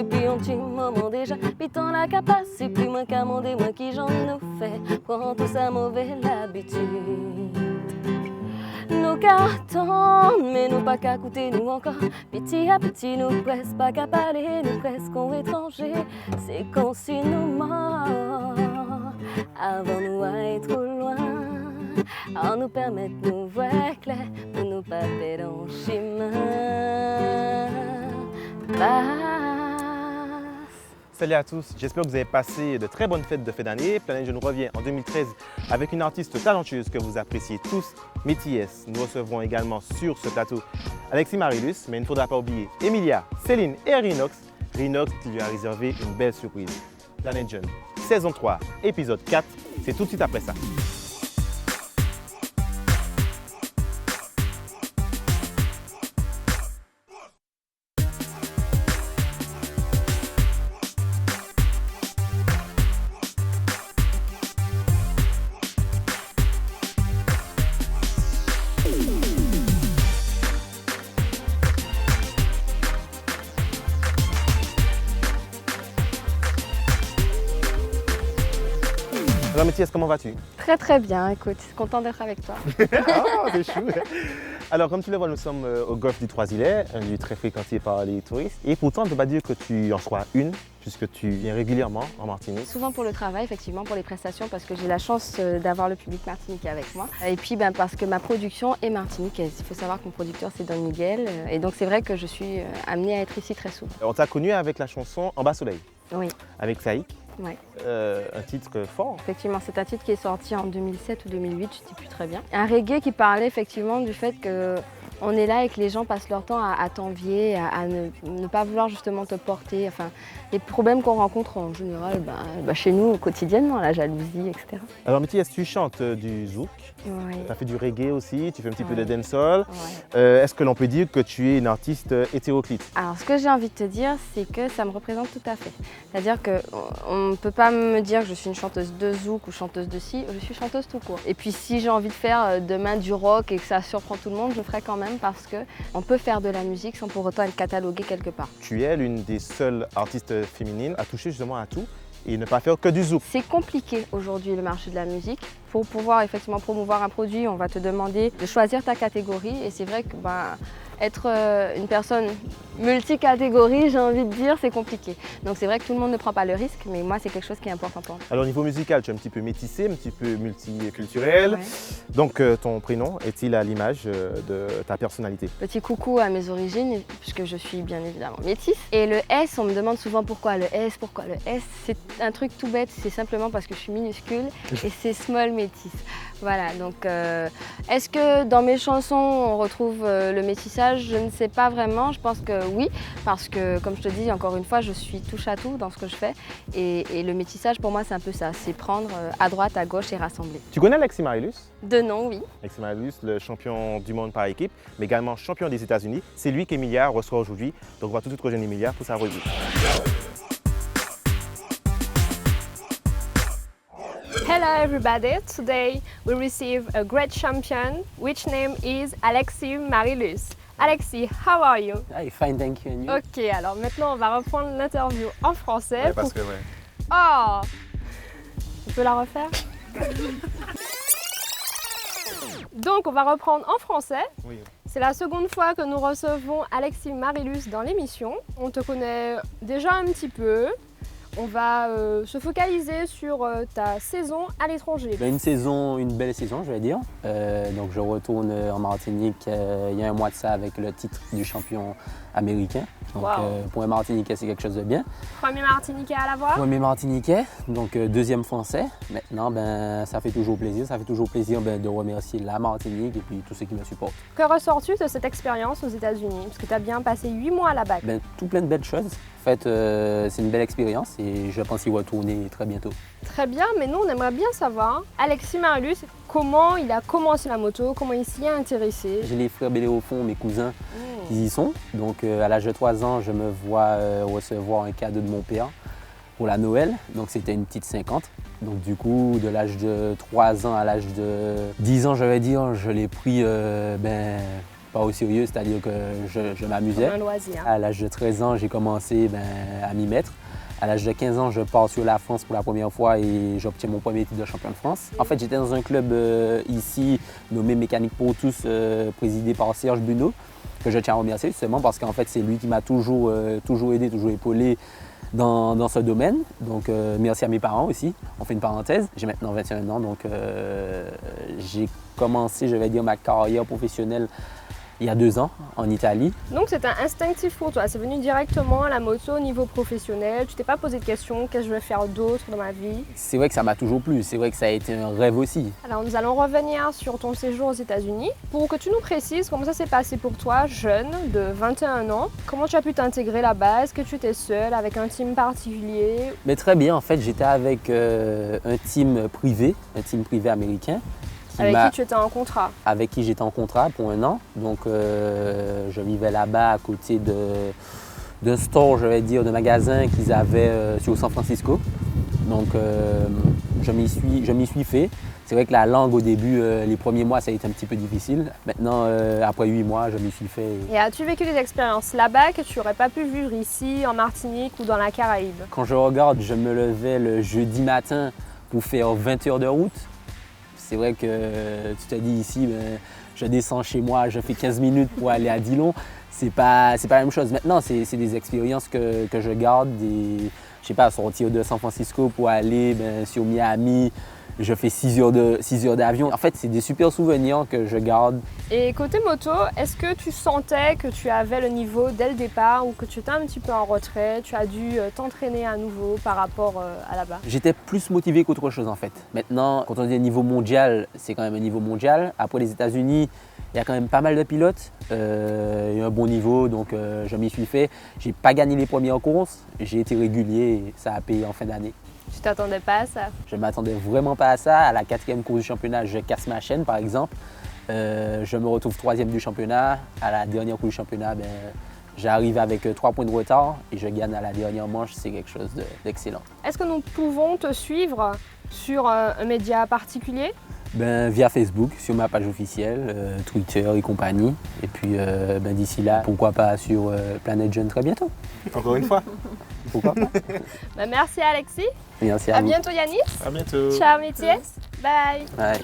depuis un petit moment déjà. Puis t'en la capace, c'est plus moi qu'à demander, moi qui j'en nous fait. Prends tout ça mauvaise l'habitude. Nous cartons, mais nous pas qu'à coûter nous encore. Petit à petit, nous presque pas qu'à parler, nous presque en étranger. C'est qu'on si nous mord, avant nous à être loin. À nous permettre de nous voir clair, pour nous pas perdre en chemin. Salut à tous, j'espère que vous avez passé de très bonnes fêtes de fin d'année. Planète Jeune revient en 2013 avec une artiste talentueuse que vous appréciez tous, Métis. Nous recevrons également sur ce plateau Alexis Marilus, mais il ne faudra pas oublier Emilia, Céline et Rinox. Rinox qui lui a réservé une belle surprise. Planète Jeune, saison 3, épisode 4, c'est tout de suite après ça. Alors Métis, comment vas-tu? Très très bien, écoute, content d'être avec toi. Ah, c'est chou. Alors comme tu le vois, nous sommes au golfe du Trois-Îlets, un lieu très fréquenté par les touristes. Et pourtant, on ne peut pas dire que tu en sois une, puisque tu viens régulièrement en Martinique. Souvent pour le travail, effectivement, pour les prestations, parce que j'ai la chance d'avoir le public martiniquais avec moi. Et puis parce que ma production est martiniquaise. Il faut savoir que mon producteur, c'est Don Miguel. Et donc c'est vrai que je suis amenée à être ici très souvent. On t'a connu avec la chanson En bas soleil, Oui. avec Saïk. Ouais. Un titre fort. Effectivement, c'est un titre qui est sorti en 2007 ou 2008, je ne sais plus très bien. Un reggae qui parlait effectivement du fait qu'on est là et que les gens passent leur temps à t'envier, à ne pas vouloir justement te porter. Enfin, les problèmes qu'on rencontre en général chez nous quotidiennement, la jalousie, etc. Alors Métis, tu chantes du zouk, Oui. tu as fait du reggae aussi, tu fais un petit peu de dancehall. Ouais. Est-ce que l'on peut dire que tu es une artiste hétéroclite? Alors, ce que j'ai envie de te dire, c'est que ça me représente tout à fait. C'est-à-dire qu'on ne peut pas me dire que je suis une chanteuse de zouk ou chanteuse de ci, je suis chanteuse tout court. Et puis si j'ai envie de faire demain du rock et que ça surprend tout le monde, je le ferai quand même parce qu'on peut faire de la musique sans pour autant être catalogué quelque part. Tu es l'une des seules artistes féminines à toucher justement à tout et ne pas faire que du zouk. C'est compliqué aujourd'hui le marché de la musique. Pour pouvoir effectivement promouvoir un produit, on va te demander de choisir ta catégorie et c'est vrai que être une personne multicatégorie, j'ai envie de dire, c'est compliqué. Donc c'est vrai que tout le monde ne prend pas le risque, mais moi c'est quelque chose qui est important pour moi. Alors au niveau musical, tu es un petit peu métissé, un petit peu multiculturel. Ouais. Donc ton prénom est-il à l'image de ta personnalité? Petit coucou à mes origines, puisque je suis bien évidemment métisse. Et le S, on me demande souvent pourquoi le S, pourquoi le S. C'est un truc tout bête, c'est simplement parce que je suis minuscule et c'est small métisse. Voilà, donc est-ce que dans mes chansons on retrouve le métissage? Je ne sais pas vraiment, je pense que oui, parce que comme je te dis, encore une fois, je suis touche à tout dans ce que je fais. Et le métissage pour moi c'est un peu ça, c'est prendre à droite, à gauche et rassembler. Tu connais Alexis Marilus? De nom, oui. Alexis Marilus, le champion du monde par équipe, mais également champion des États-Unis. C'est lui qu'Emilia reçoit aujourd'hui. Donc on va tout de suite rejoindre Emilia pour savoir. Hello everybody, today we receive a great champion which name is Alexis Marilus. Alexis, how are you? Hi, fine, thank you. And you? Ok, alors maintenant on va reprendre l'interview en français. Ouais, parce que ouais. Oh! On peut la refaire? Donc on va reprendre en français. Oui. C'est la seconde fois que nous recevons Alexis Marilus dans l'émission. On te connaît déjà un petit peu. On va se focaliser sur ta saison à l'étranger. Une belle saison, je vais dire. Donc je retourne en Martinique il y a un mois de ça avec le titre du champion américain. Donc pour un Martiniquais, c'est quelque chose de bien. Premier Martiniquais à l'avoir. Premier Martiniquais, donc deuxième Français. Maintenant, ça fait toujours plaisir. Ça fait toujours plaisir de remercier la Martinique et puis tous ceux qui me supportent. Que ressors-tu de cette expérience aux États-Unis? Parce que tu as bien passé 8 mois là-bas. Tout plein de belles choses. En fait, c'est une belle expérience et je pense y retourner très bientôt. Très bien, mais nous, on aimerait bien savoir, Alexis Marilus, comment il a commencé la moto, comment il s'y est intéressé. J'ai les frères Bélé au fond, mes cousins, qui y sont. Donc à l'âge de 3 ans, je me vois recevoir un cadeau de mon père pour la Noël. Donc c'était une petite 50. Donc du coup, de l'âge de 3 ans à l'âge de 10 ans, je vais dire, je l'ai pris pas au sérieux, c'est-à-dire que je m'amusais. Comme un loisir. À l'âge de 13 ans, j'ai commencé à m'y mettre. À l'âge de 15 ans, je pars sur la France pour la première fois et j'obtiens mon premier titre de champion de France. En fait, j'étais dans un club ici nommé Mécanique pour tous, présidé par Serge Bunot, que je tiens à remercier justement parce qu'en fait, c'est lui qui m'a toujours aidé, toujours épaulé dans ce domaine. Donc, merci à mes parents aussi. On fait une parenthèse. J'ai maintenant 21 ans, donc j'ai commencé, je vais dire, ma carrière professionnelle il y a 2 ans en Italie. Donc c'était instinctif pour toi, c'est venu directement à la moto au niveau professionnel, tu t'es pas posé de questions, qu'est-ce que je vais faire d'autre dans ma vie? C'est vrai que ça m'a toujours plu, c'est vrai que ça a été un rêve aussi. Alors nous allons revenir sur ton séjour aux États-Unis. Pour que tu nous précises comment ça s'est passé pour toi, jeune, de 21 ans, comment tu as pu t'intégrer là-bas, est-ce que tu étais seul, avec un team particulier? Mais très bien, en fait j'étais avec un team privé américain. Avec qui tu étais en contrat? Avec qui j'étais en contrat pour 1 an. Donc je vivais là-bas à côté d'un store, je vais dire, de magasin qu'ils avaient sur San Francisco. Donc je m'y suis fait. C'est vrai que la langue au début, les premiers mois, ça a été un petit peu difficile. Maintenant, après 8 mois, je m'y suis fait. Et as-tu vécu des expériences là-bas que tu n'aurais pas pu vivre ici, en Martinique ou dans la Caraïbe? Quand je regarde, je me levais le jeudi matin pour faire 20 heures de route. C'est vrai que tu te dis ici, je descends chez moi, je fais 15 minutes pour aller à Dillon. C'est pas la même chose. Maintenant, c'est des expériences que je garde. Je sais pas, sortir de San Francisco pour aller sur Miami, je fais 6 heures d'avion. En fait, c'est des super souvenirs que je garde. Et côté moto, est-ce que tu sentais que tu avais le niveau dès le départ ou que tu étais un petit peu en retrait, tu as dû t'entraîner à nouveau par rapport à là-bas? J'étais plus motivé qu'autre chose en fait. Maintenant, quand on dit niveau mondial, c'est quand même un niveau mondial. Après les États-Unis, il y a quand même pas mal de pilotes. Il y a un bon niveau, donc je m'y suis fait. J'ai pas gagné les premières courses, j'ai été régulier et ça a payé en fin d'année. Tu t'attendais pas à ça? Je ne m'attendais vraiment pas à ça. À la 4e course du championnat, je casse ma chaîne par exemple. Je me retrouve 3e du championnat. À la dernière course du championnat, j'arrive avec 3 points de retard et je gagne à la dernière manche. C'est quelque chose d'excellent. Est-ce que nous pouvons te suivre sur un média particulier? Via Facebook, sur ma page officielle, Twitter et compagnie. Et puis d'ici là, pourquoi pas sur Planète Jeune très bientôt. Encore une fois. Pourquoi pas. Merci Alexis. Merci à À vous. bientôt Yanis. À bientôt. Ciao Métiès. Bye. Ouais.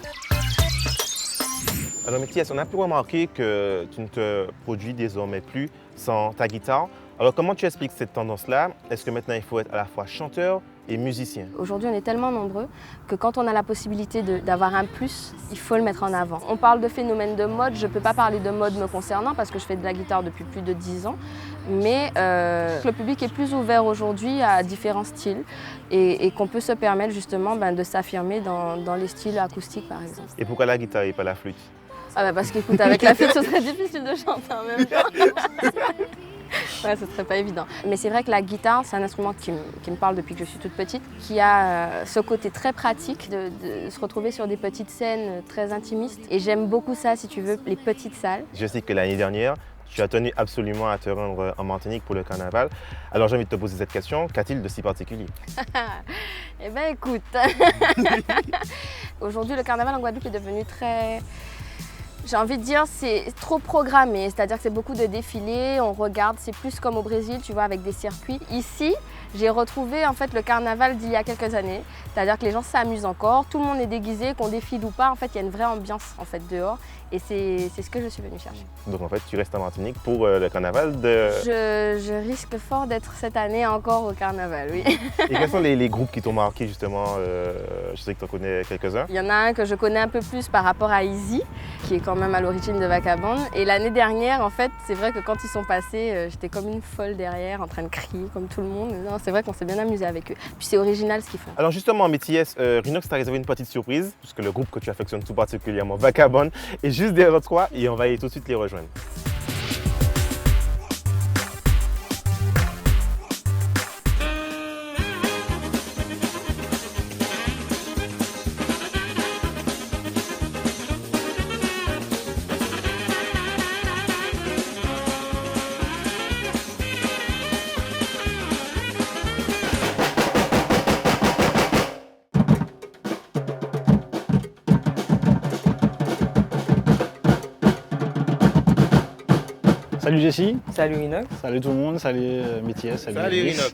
Alors Métiès, on a pu remarquer que tu ne te produis désormais plus sans ta guitare. Alors comment tu expliques cette tendance-là? Est-ce que maintenant il faut être à la fois chanteur et musicien? Aujourd'hui, on est tellement nombreux que quand on a la possibilité d'avoir un plus, il faut le mettre en avant. On parle de phénomène de mode, je ne peux pas parler de mode me concernant parce que je fais de la guitare depuis plus de 10 ans, mais le public est plus ouvert aujourd'hui à différents styles et qu'on peut se permettre justement de s'affirmer dans les styles acoustiques par exemple. Et pourquoi la guitare et pas la flûte? Parce qu'écoute, avec la flûte, ce serait difficile de chanter en même temps. Ouais, ce serait pas évident. Mais c'est vrai que la guitare, c'est un instrument qui me parle depuis que je suis toute petite, qui a ce côté très pratique de se retrouver sur des petites scènes très intimistes. Et j'aime beaucoup ça, si tu veux, les petites salles. Je sais que l'année dernière, tu as tenu absolument à te rendre en Martinique pour le carnaval. Alors j'ai envie de te poser cette question, qu'a-t-il de si particulier? Eh bien écoute, aujourd'hui le carnaval en Guadeloupe est devenu très... J'ai envie de dire, c'est trop programmé, c'est-à-dire que c'est beaucoup de défilés, on regarde, c'est plus comme au Brésil, tu vois, avec des circuits. Ici, j'ai retrouvé en fait le carnaval d'il y a quelques années, c'est-à-dire que les gens s'amusent encore, tout le monde est déguisé, qu'on défile ou pas, en fait, il y a une vraie ambiance en fait dehors et c'est ce que je suis venue chercher. Donc en fait, tu restes en Martinique pour le carnaval de... Je risque fort d'être cette année encore au carnaval, oui. Et quels sont les groupes qui t'ont marqué justement? Je sais que tu en connais quelques-uns. Il y en a un que je connais un peu plus par rapport à Easy, qui est quand même à l'origine de Vagabond. Et l'année dernière, en fait, c'est vrai que quand ils sont passés, j'étais comme une folle derrière, en train de crier comme tout le monde. Non, c'est vrai qu'on s'est bien amusé avec eux. Puis c'est original ce qu'ils font. Alors justement, Métiès, Rhinox t'a réservé une petite surprise, puisque le groupe que tu affectionnes tout particulièrement, Vagabond, est juste derrière toi et on va aller tout de suite les rejoindre. Salut Jessie. Salut Inox. Salut tout le monde. Salut Métis. Salut Rinox.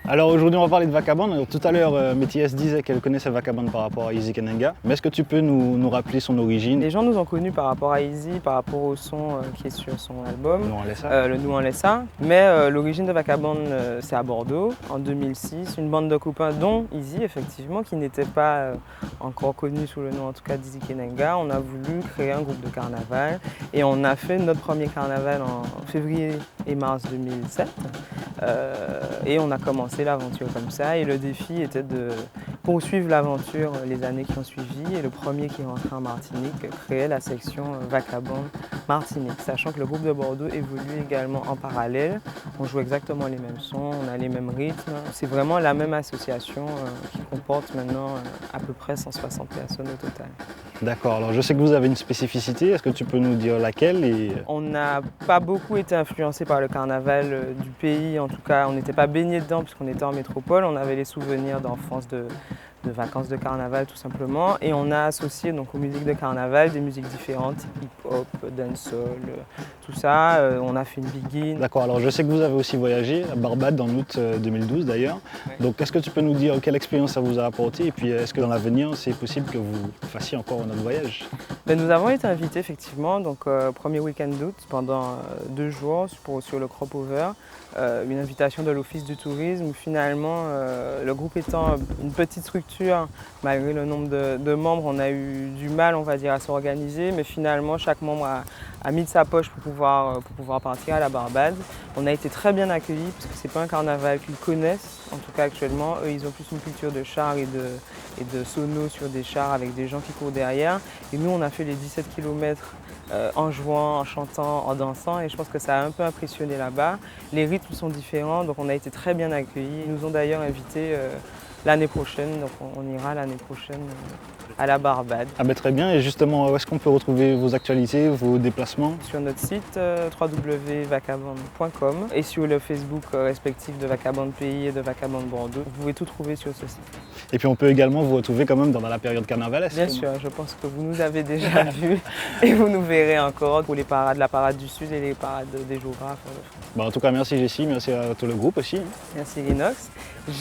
Alors aujourd'hui on va parler de Vagabond. Alors, tout à l'heure Métis disait qu'elle connaissait Vagabond par rapport à Easy Kenenga. Mais est-ce que tu peux nous rappeler son origine? Les gens nous ont connus par rapport à Easy, par rapport au son qui est sur son album. Non, allez ça. Le Nous en laisse ça. Mais l'origine de Vagabond c'est à Bordeaux en 2006. Une bande de copains dont Easy effectivement qui n'était pas encore connu sous le nom en tout cas d'Easy Kenenga. On a voulu créer un groupe de carnaval et on a fait notre premier carnaval en février et mars 2007 et on a commencé l'aventure comme ça et le défi était de poursuivre l'aventure les années qui ont suivi et le premier qui est rentré en Martinique créait la section Vagabond Martinique, sachant que le groupe de Bordeaux évolue également en parallèle. On joue exactement les mêmes sons, on a les mêmes rythmes. C'est vraiment la même association qui comporte maintenant à peu près 160 personnes au total. D'accord, alors je sais que vous avez une spécificité, est-ce que tu peux nous dire laquelle On n'a pas beaucoup été influencé par le carnaval du pays, en tout cas on n'était pas baigné dedans puisqu'on était en métropole, on avait les souvenirs d'enfance de vacances de carnaval tout simplement et on a associé donc aux musiques de carnaval des musiques différentes, hip-hop, dancehall, tout ça. On a fait une begin. D'accord, alors je sais que vous avez aussi voyagé à Barbade en août 2012 d'ailleurs. Ouais. Donc est-ce que tu peux nous dire quelle expérience ça vous a apporté et puis est-ce que dans l'avenir c'est possible que vous fassiez encore un autre voyage? Nous avons été invités effectivement, donc premier week-end d'août pendant 2 jours sur le Crop Over, une invitation de l'Office du tourisme où finalement le groupe étant une petite structure, malgré le nombre de membres, on a eu du mal on va dire à s'organiser, mais finalement chaque membre a mis de sa poche pour pouvoir partir à la Barbade. On a été très bien accueillis parce que c'est pas un carnaval qu'ils connaissent, en tout cas actuellement. Eux, ils ont plus une culture de chars et de sonos sur des chars avec des gens qui courent derrière. Et nous, on a fait les 17 km en jouant, en chantant, en dansant et je pense que ça a un peu impressionné là-bas. Les rythmes sont différents, donc on a été très bien accueillis. Ils nous ont d'ailleurs invités l'année prochaine, donc on ira l'année prochaine à la Barbade. Ah ben très bien, et justement où est-ce qu'on peut retrouver vos actualités, vos déplacements? Sur notre site www.vacabond.com et sur le Facebook respectif de Vagabond Pays et de Vagabond Bordeaux. Vous pouvez tout trouver sur ce site. Et puis on peut également vous retrouver quand même dans la période carnavalesque. Bien sûr, je pense que vous nous avez déjà vus et vous nous verrez encore pour les parades, la parade du Sud et les parades des géographes. En tout cas, merci Jessie, merci à tout le groupe aussi. Merci Linox.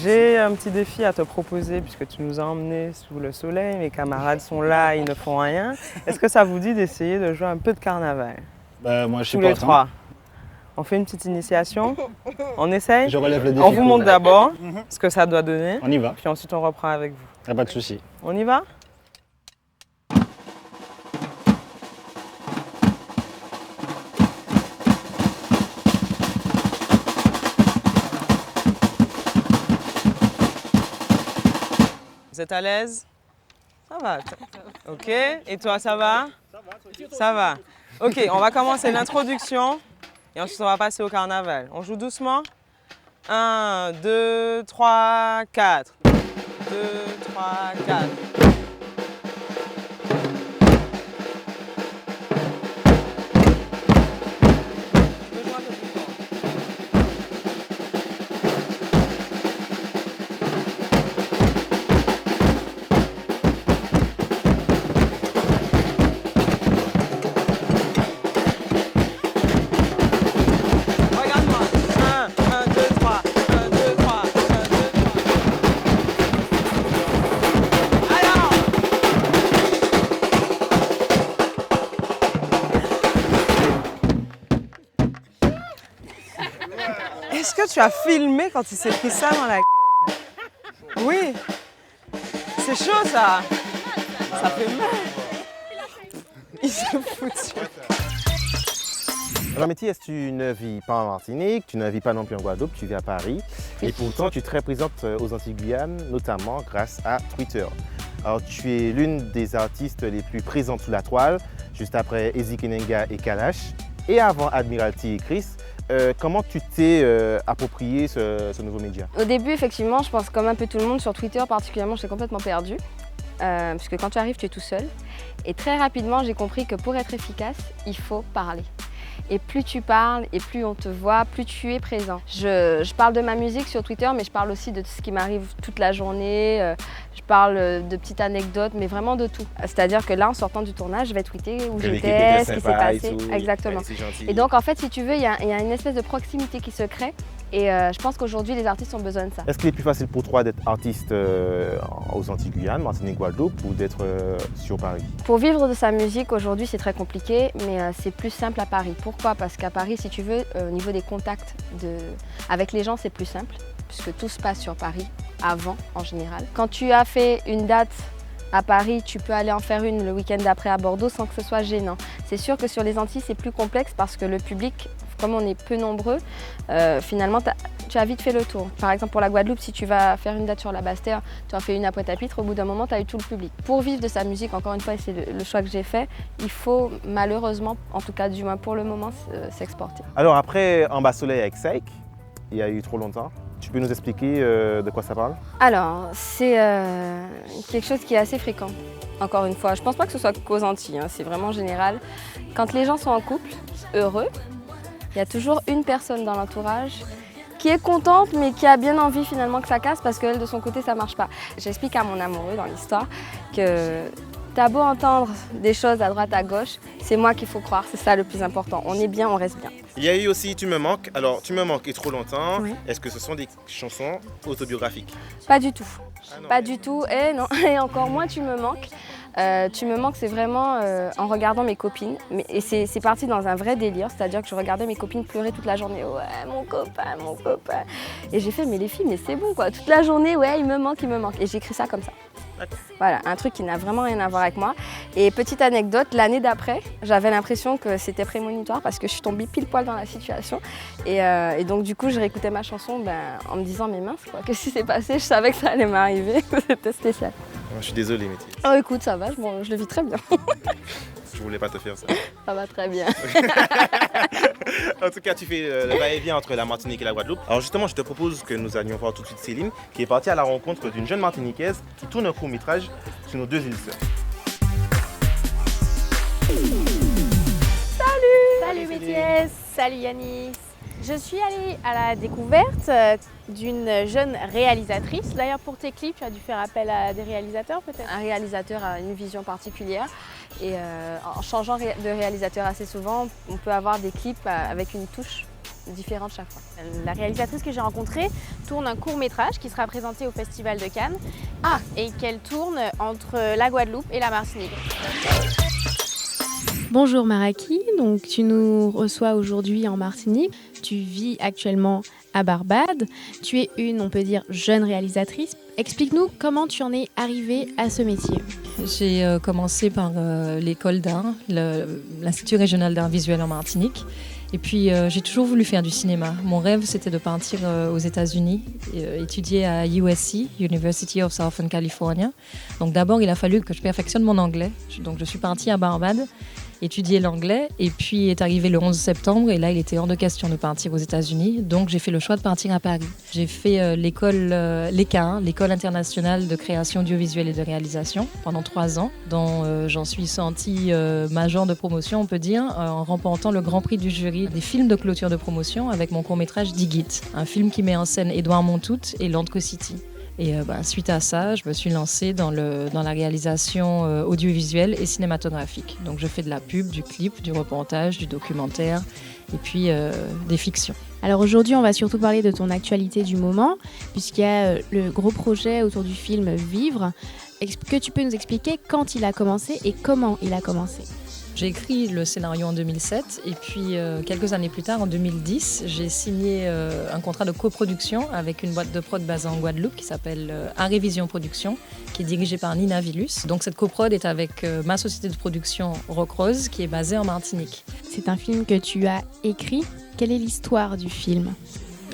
J'ai un petit défi à te proposer puisque tu nous as emmenés sous le soleil, mes camarades sont là, ils ne font rien. Est-ce que ça vous dit d'essayer de jouer un peu de carnaval? Moi je suis Tous pas les trois. On fait une petite initiation, on essaye? Je relève le défi. On vous montre d'abord ce que ça doit donner, On y va, puis ensuite on reprend avec vous. pas de souci. On y va? Vous êtes à l'aise? Ça va. Ok. Et toi, ça va? Ça va. Ok, on va commencer l'introduction et ensuite on va passer au carnaval. On joue doucement. 1, 2, 3, 4. 2, 3, 4. Est-ce que tu as filmé quand il s'est pris ça dans la gueule? Oui. C'est chaud ça. Ça fait mal. Il s'est foutu. Alors Métis, tu ne vis pas en Martinique, tu ne vis pas non plus en Guadeloupe, tu vis à Paris. Et pourtant, tu es très présente aux Antilles-Guyane, notamment grâce à Twitter. Alors tu es l'une des artistes les plus présentes sous la toile, juste après Easy Kenenga et Kalash. Et avant Admiralty et Chris, comment tu t'es approprié ce nouveau média? Au début, effectivement, je pense comme un peu tout le monde sur Twitter particulièrement, j'étais complètement perdue. Parce que quand tu arrives, tu es tout seul. Et très rapidement, j'ai compris que pour être efficace, il faut parler. Et plus tu parles et plus on te voit, plus tu es présent. Je parle de ma musique sur Twitter, mais je parle aussi de ce qui m'arrive toute la journée. Je parle de petites anecdotes, mais vraiment de tout. C'est-à-dire que là, en sortant du tournage, je vais tweeter où j'étais, ce qui s'est passé. Exactement. Ouais, et donc, en fait, si tu veux, il y a une espèce de proximité qui se crée. Et je pense qu'aujourd'hui, les artistes ont besoin de ça. Est-ce qu'il est plus facile pour toi d'être artiste aux Antilles-Guyane, Martinique, Guadeloupe ou d'être sur Paris? Pour vivre de sa musique, aujourd'hui, c'est très compliqué, mais c'est plus simple à Paris. Pourquoi? Parce qu'à Paris, si tu veux, au niveau des contacts avec les gens, c'est plus simple, puisque tout se passe sur Paris, avant en général. Quand tu as fait une date à Paris, tu peux aller en faire une le week-end d'après à Bordeaux sans que ce soit gênant. C'est sûr que sur les Antilles, c'est plus complexe parce que le public, comme on est peu nombreux, finalement, tu as vite fait le tour. Par exemple, pour la Guadeloupe, si tu vas faire une date sur la Basse-Terre, tu en fais une à Pointe-à-Pitre, au bout d'un moment, tu as eu tout le public. Pour vivre de sa musique, encore une fois, et c'est le choix que j'ai fait, il faut malheureusement, en tout cas du moins pour le moment, s'exporter. Alors après En bas soleil avec Saïk, il y a eu trop longtemps. Tu peux nous expliquer de quoi ça parle? Alors, c'est quelque chose qui est assez fréquent. Encore une fois, je pense pas que ce soit qu'aux Antilles, c'est vraiment général. Quand les gens sont en couple, heureux, il y a toujours une personne dans l'entourage qui est contente mais qui a bien envie finalement que ça casse parce qu'elle de son côté ça marche pas. J'explique à mon amoureux dans l'histoire que t'as beau entendre des choses à droite à gauche, c'est moi qu'il faut croire, c'est ça le plus important. On est bien, on reste bien. Il y a eu aussi Tu me manques. Alors Tu me manques et Trop longtemps. Oui. Est-ce que ce sont des chansons autobiographiques? Pas du tout. Ah non. Pas du tout, et non, et encore moins Tu me manques. Tu me manques, c'est vraiment en regardant mes copines. Et c'est parti dans un vrai délire, c'est-à-dire que je regardais mes copines pleurer toute la journée. Ouais, mon copain, mon copain. Et j'ai fait, mais les filles, mais c'est bon quoi. Toute la journée, ouais, il me manque, il me manque. Et j'ai écrit ça comme ça. Voilà, un truc qui n'a vraiment rien à voir avec moi. Et petite anecdote, l'année d'après, j'avais l'impression que c'était prémonitoire parce que je suis tombée pile poil dans la situation. Et donc du coup, je réécoutais ma chanson en me disant, mais mince, quoi, qu'est-ce qui s'est passé? Je savais que ça allait m'arriver, c'était spécial. Je suis désolé, Métis. Oh écoute, ça va, je le vis très bien. Je voulais pas te faire ça. Ça va très bien. En tout cas, tu fais le va-et-vient entre la Martinique et la Guadeloupe. Alors justement, je te propose que nous allions voir tout de suite Céline, qui est partie à la rencontre d'une jeune Martiniquaise qui tourne un court-métrage sur nos deux îles sœurs. Salut Métis, salut Yanis. Je suis allée à la découverte d'une jeune réalisatrice. D'ailleurs pour tes clips, tu as dû faire appel à des réalisateurs peut-être? Un réalisateur a une vision particulière et en changeant de réalisateur assez souvent, on peut avoir des clips avec une touche différente chaque fois. La réalisatrice que j'ai rencontrée tourne un court-métrage qui sera présenté au Festival de Cannes et qu'elle tourne entre la Guadeloupe et la Martinique. Bonjour Maraki, donc tu nous reçois aujourd'hui en Martinique. Tu vis actuellement à Barbade. Tu es on peut dire, jeune réalisatrice. Explique-nous comment tu en es arrivée à ce métier. J'ai commencé par l'école d'art, l'Institut régional d'art visuel en Martinique. Et puis j'ai toujours voulu faire du cinéma. Mon rêve, c'était de partir aux États-Unis, étudier à USC, University of Southern California. Donc d'abord, il a fallu que je perfectionne mon anglais. Donc je suis partie à Barbade, étudier l'anglais, et puis est arrivé le 11 septembre, et là, il était hors de question de partir aux États-Unis. Donc j'ai fait le choix de partir à Paris. J'ai fait l'ECA, l'École internationale de création audiovisuelle et de réalisation, pendant 3 ans, dont j'en suis sortie major de promotion, on peut dire, en remportant le grand prix du jury des films de clôture de promotion avec mon court-métrage Digit, un film qui met en scène Édouard Montout et Landco City. Et suite à ça, je me suis lancée dans la réalisation audiovisuelle et cinématographique. Donc je fais de la pub, du clip, du reportage, du documentaire et puis des fictions. Alors aujourd'hui, on va surtout parler de ton actualité du moment, puisqu'il y a le gros projet autour du film Vivre. Est-ce que tu peux nous expliquer quand il a commencé et comment il a commencé ? J'ai écrit le scénario en 2007 et puis quelques années plus tard, en 2010, j'ai signé un contrat de coproduction avec une boîte de prod basée en Guadeloupe qui s'appelle Arévision Production, qui est dirigée par Nina Villus. Donc cette coprod est avec ma société de production Rock Rose qui est basée en Martinique. C'est un film que tu as écrit. Quelle est l'histoire du film ?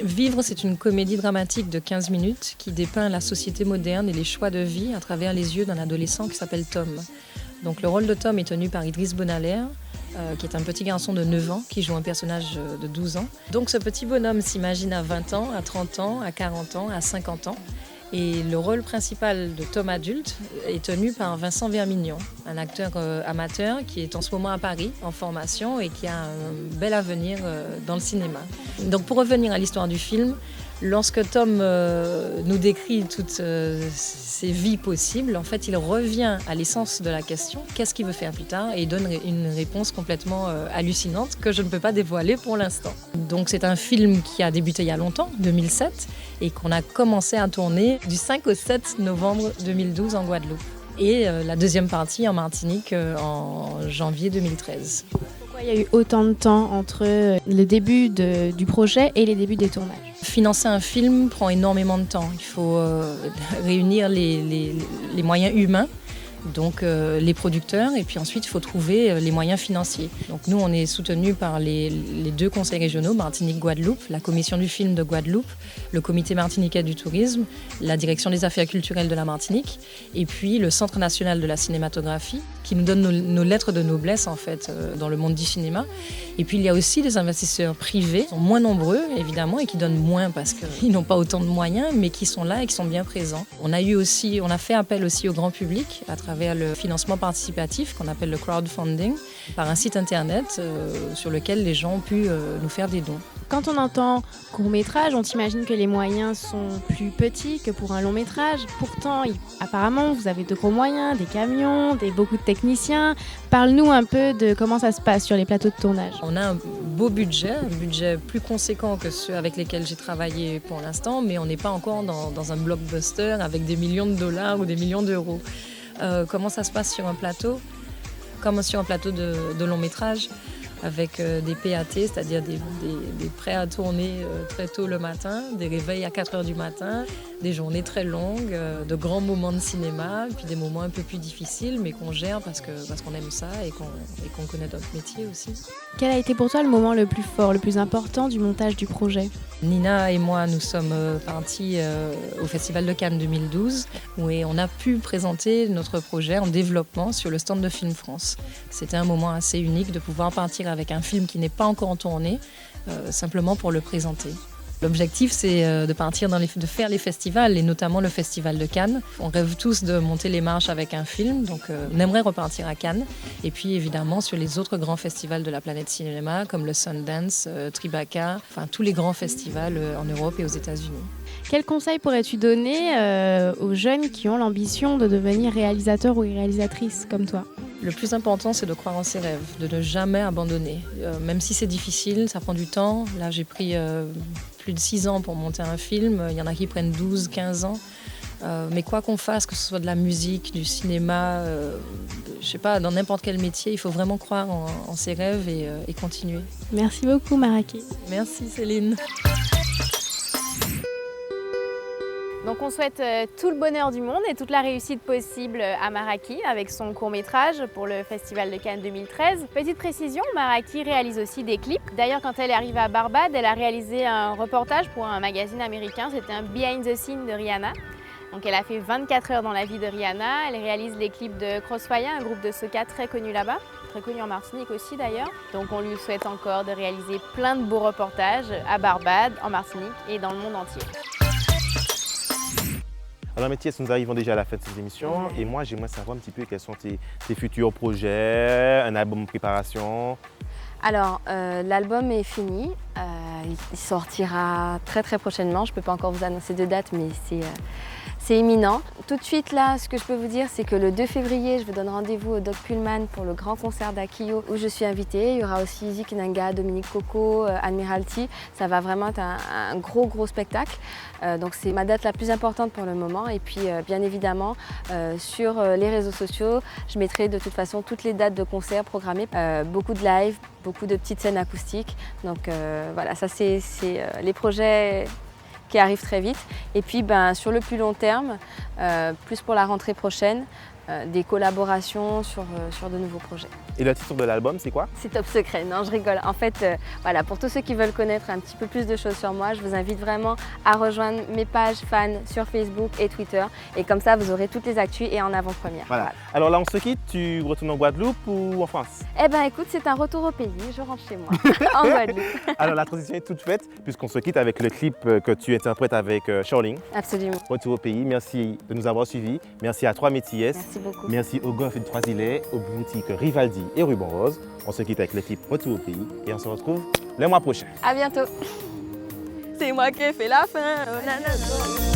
Vivre, c'est une comédie dramatique de 15 minutes qui dépeint la société moderne et les choix de vie à travers les yeux d'un adolescent qui s'appelle Tom. Donc le rôle de Tom est tenu par Idriss Bonaler, qui est un petit garçon de 9 ans qui joue un personnage de 12 ans. Donc ce petit bonhomme s'imagine à 20 ans, à 30 ans, à 40 ans, à 50 ans. Et le rôle principal de Tom adulte est tenu par Vincent Vermignon, un acteur amateur qui est en ce moment à Paris en formation et qui a un bel avenir dans le cinéma. Donc pour revenir à l'histoire du film, lorsque Tom nous décrit toutes ses vies possibles, en fait, il revient à l'essence de la question, qu'est-ce qu'il veut faire plus tard, et il donne une réponse complètement hallucinante que je ne peux pas dévoiler pour l'instant. Donc c'est un film qui a débuté il y a longtemps, 2007, et qu'on a commencé à tourner du 5 au 7 novembre 2012 en Guadeloupe. Et la deuxième partie en Martinique en janvier 2013. Pourquoi il y a eu autant de temps entre le début du projet et les débuts des tournages? Financer un film prend énormément de temps. Il faut réunir les moyens humains, donc les producteurs, et puis ensuite il faut trouver les moyens financiers. Donc nous, on est soutenus par les deux conseils régionaux, Martinique-Guadeloupe, la commission du film de Guadeloupe, le comité martiniquais du tourisme, la direction des affaires culturelles de la Martinique, et puis le Centre national de la cinématographie, qui nous donne nos lettres de noblesse en fait dans le monde du cinéma. Et puis il y a aussi des investisseurs privés, qui sont moins nombreux évidemment et qui donnent moins parce qu'ils n'ont pas autant de moyens, mais qui sont là et qui sont bien présents. On a fait appel aussi au grand public à travers le financement participatif qu'on appelle le crowdfunding, par un site internet sur lequel les gens ont pu nous faire des dons. Quand on entend court-métrage, on s'imagine que les moyens sont plus petits que pour un long-métrage. Pourtant, apparemment, vous avez de gros moyens, des camions, beaucoup de techniciens. Parle-nous un peu de comment ça se passe sur les plateaux de tournage. On a un beau budget, un budget plus conséquent que ceux avec lesquels j'ai travaillé pour l'instant, mais on n'est pas encore dans un blockbuster avec des millions de dollars ou des millions d'euros. Comment ça se passe sur un plateau? Comme sur un plateau de long-métrage, avec des PAT, c'est-à-dire des prêts à tourner très tôt le matin, des réveils à 4 heures du matin, des journées très longues, de grands moments de cinéma, puis des moments un peu plus difficiles, mais qu'on gère parce qu'on aime ça et qu'on connaît notre métier aussi. Quel a été pour toi le moment le plus fort, le plus important du montage du projet? Nina et moi, nous sommes partis au Festival de Cannes 2012 où on a pu présenter notre projet en développement sur le stand de Film France. C'était un moment assez unique de pouvoir partir avec un film qui n'est pas encore en tournée, simplement pour le présenter. L'objectif, c'est de partir de faire les festivals, et notamment le Festival de Cannes. On rêve tous de monter les marches avec un film, donc on aimerait repartir à Cannes. Et puis évidemment sur les autres grands festivals de la planète cinéma, comme le Sundance, Tribeca, enfin tous les grands festivals en Europe et aux États-Unis. Quel conseil pourrais-tu donner aux jeunes qui ont l'ambition de devenir réalisateurs ou réalisatrices comme toi? Le plus important, c'est de croire en ses rêves, de ne jamais abandonner. Même si c'est difficile, ça prend du temps. Là, j'ai pris plus de 6 ans pour monter un film. Il y en a qui prennent 12, 15 ans. Mais quoi qu'on fasse, que ce soit de la musique, du cinéma, je sais pas, dans n'importe quel métier, il faut vraiment croire en ses rêves et continuer. Merci beaucoup, Maraki. Merci, Céline. Donc on souhaite tout le bonheur du monde et toute la réussite possible à Maraki avec son court-métrage pour le Festival de Cannes 2013. Petite précision, Maraki réalise aussi des clips. D'ailleurs, quand elle est arrivée à Barbade, elle a réalisé un reportage pour un magazine américain. C'était un behind the scene de Rihanna. Donc elle a fait 24 heures dans la vie de Rihanna. Elle réalise les clips de Crossfire, un groupe de soca très connu là-bas, très connu en Martinique aussi d'ailleurs. Donc on lui souhaite encore de réaliser plein de beaux reportages à Barbade, en Martinique et dans le monde entier. Alors Mathias, nous arrivons déjà à la fin de cette émission et moi j'aimerais savoir un petit peu quels sont tes futurs projets, un album en préparation. Alors l'album est fini, il sortira très prochainement, je ne peux pas encore vous annoncer de date mais c'est imminent. Tout de suite là, ce que je peux vous dire, c'est que le 2 février, je vous donne rendez-vous au Doc Pullman pour le grand concert d'Akio où je suis invitée. Il y aura aussi Zik Nanga, Dominique Coco, Admiralty. Ça va vraiment être un gros spectacle. Donc c'est ma date la plus importante pour le moment. Et puis bien évidemment, sur les réseaux sociaux, je mettrai de toute façon toutes les dates de concerts programmées. Beaucoup de live, beaucoup de petites scènes acoustiques. Donc voilà, ça c'est les projets qui arrive très vite. Et puis sur le plus long terme, plus pour la rentrée prochaine, des collaborations sur de nouveaux projets. Et le titre de l'album, c'est quoi? C'est top secret, non je rigole. En fait, voilà, pour tous ceux qui veulent connaître un petit peu plus de choses sur moi, je vous invite vraiment à rejoindre mes pages fans sur Facebook et Twitter. Et comme ça, vous aurez toutes les actus et en avant-première. Voilà. Alors là, on se quitte, tu retournes en Guadeloupe ou en France? Eh ben écoute, c'est un retour au pays, je rentre chez moi, en Guadeloupe. Alors la transition est toute faite, puisqu'on se quitte avec le clip que tu interprètes avec Charling. Absolument. Retour au pays, merci de nous avoir suivis. Merci à 3 Métis. Merci beaucoup. Merci au Golf de Trois-Îlets, aux boutiques Rivaldi et Ruban Rose. On se quitte avec le clip Retour au pays et on se retrouve le mois prochain. À bientôt. C'est moi qui ai fait la fin. Oh, nanana.